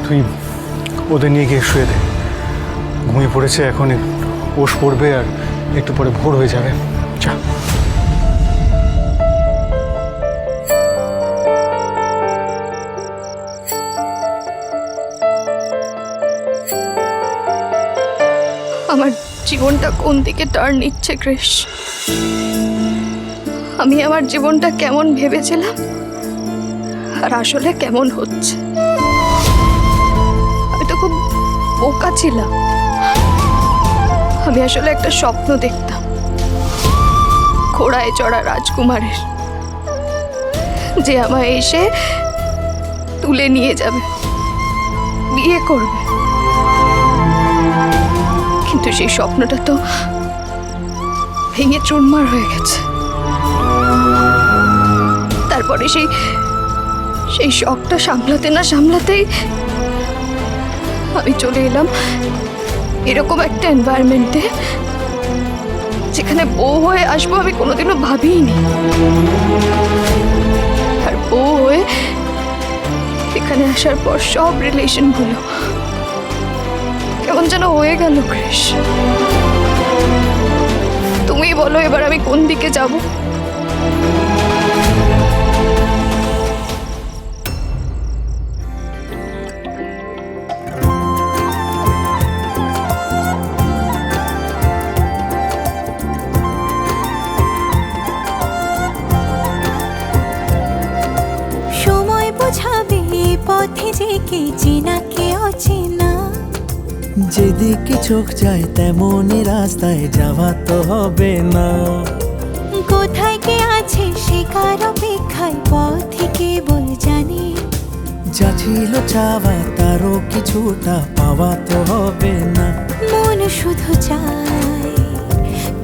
তুই ওদের নিয়ে গিয়ে শুয়ে দে, ঘুমিয়ে পড়েছে, এখন ওষ পড়বে আর একটু পরে ভোর হয়ে যাবে। যা। আমার জীবনটা কোন দিকে টার্ন নিচ্ছে কৃষ? আমি আমার জীবনটা কেমন ভেবেছিলাম আর আসলে কেমন হচ্ছে। আমি তো খুব বোকা ছিলাম। আমি আসলে একটা স্বপ্ন দেখতাম, ঘোড়ায় চড়া রাজকুমারের, যে আমায় এসে তুলে নিয়ে যাবে, বিয়ে করবে। কিন্তু সেই স্বপ্নটা তো ভেঙে চুরমার হয়ে গেছে। তারপরে সেই শখটা সামলাতে না সামলাতেই আমি চলে এলাম এরকম একটা এনভায়রনমেন্টে যেখানে বউ হয়ে আসবো আমি কোনোদিনও ভাবিনি। আর বউ হয়ে এখানে আসার পর সব রিলেশনগুলো কেমন যেন হয়ে গেল কৃষ। তুমি বলো এবার আমি কোন দিকে যাব? সময় বোঝাবে পথে যে কে চেনা কে অচেনা। যেদিকে চোখ যায় তেমনই রাস্তায় যাওয়া তো হবে না। কোথায় কে আছে সে কার অপেক্ষায় পথে কেবল জানে। যা ছিল চাওয়া তারও কিছুটা পাওয়া তো হবে না। মন শুধু চায়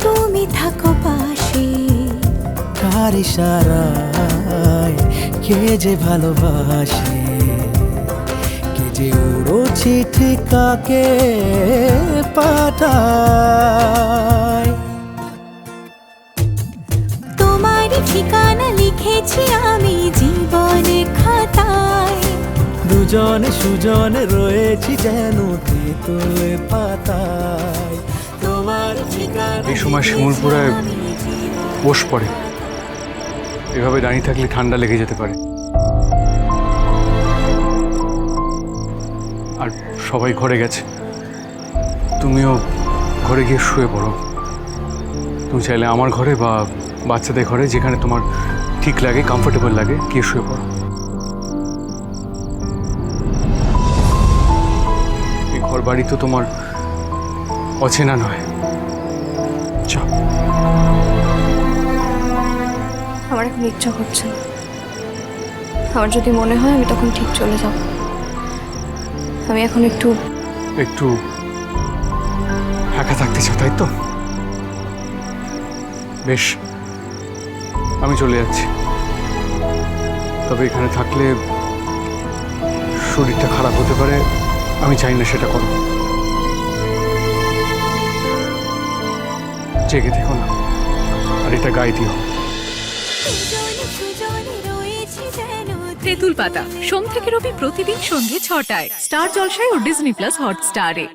তুমি থাকো পাশে। কার ইশারায় কে যে ভালোবাসে, কে যে উড়ো চিঠি কাকে পাঠায়। তোমার ঠিকানা লিখেছি আমি জীবনে খাতায়। দুজনে সুজনে রয়েছি যেন তেঁতুলে পাতায়। তোমার ঠিকানা এই সময় শিমুলপুরায় ওষ পড়ে, এভাবে দাঁড়িয়ে থাকলে ঠান্ডা লেগে যেতে পারে। আর সবাই ঘরে গেছে, তুমিও ঘরে গিয়ে শুয়ে পড়ো। তুমি চাইলে আমার ঘরে বা বাচ্চাদের ঘরে, যেখানে তোমার ঠিক লাগে, কমফোর্টেবল লাগে, গিয়ে শুয়ে পড়ো। এই ঘর বাড়ি তো তোমার অচেনা নয়। যাও। আমার এখন ইচ্ছা করছে না। আমার যদি মনে হয় আমি তখন ঠিক চলে যাব। আমি এখন একটু একটু একা থাকতে চাও, তাই তো? বেশ, আমি চলে যাচ্ছি। তবে এখানে থাকলে শরীরটা খারাপ হতে পারে, আমি চাই না সেটা করো। জেগে থেকো না, আর এটা গায়ে দিও। তেঁতুল পাতা সোম থেকে রবি প্রতিদিন সন্ধ্যে ৬টায় স্টার জলসায় ও ডিজনি প্লাস হটস্টারে।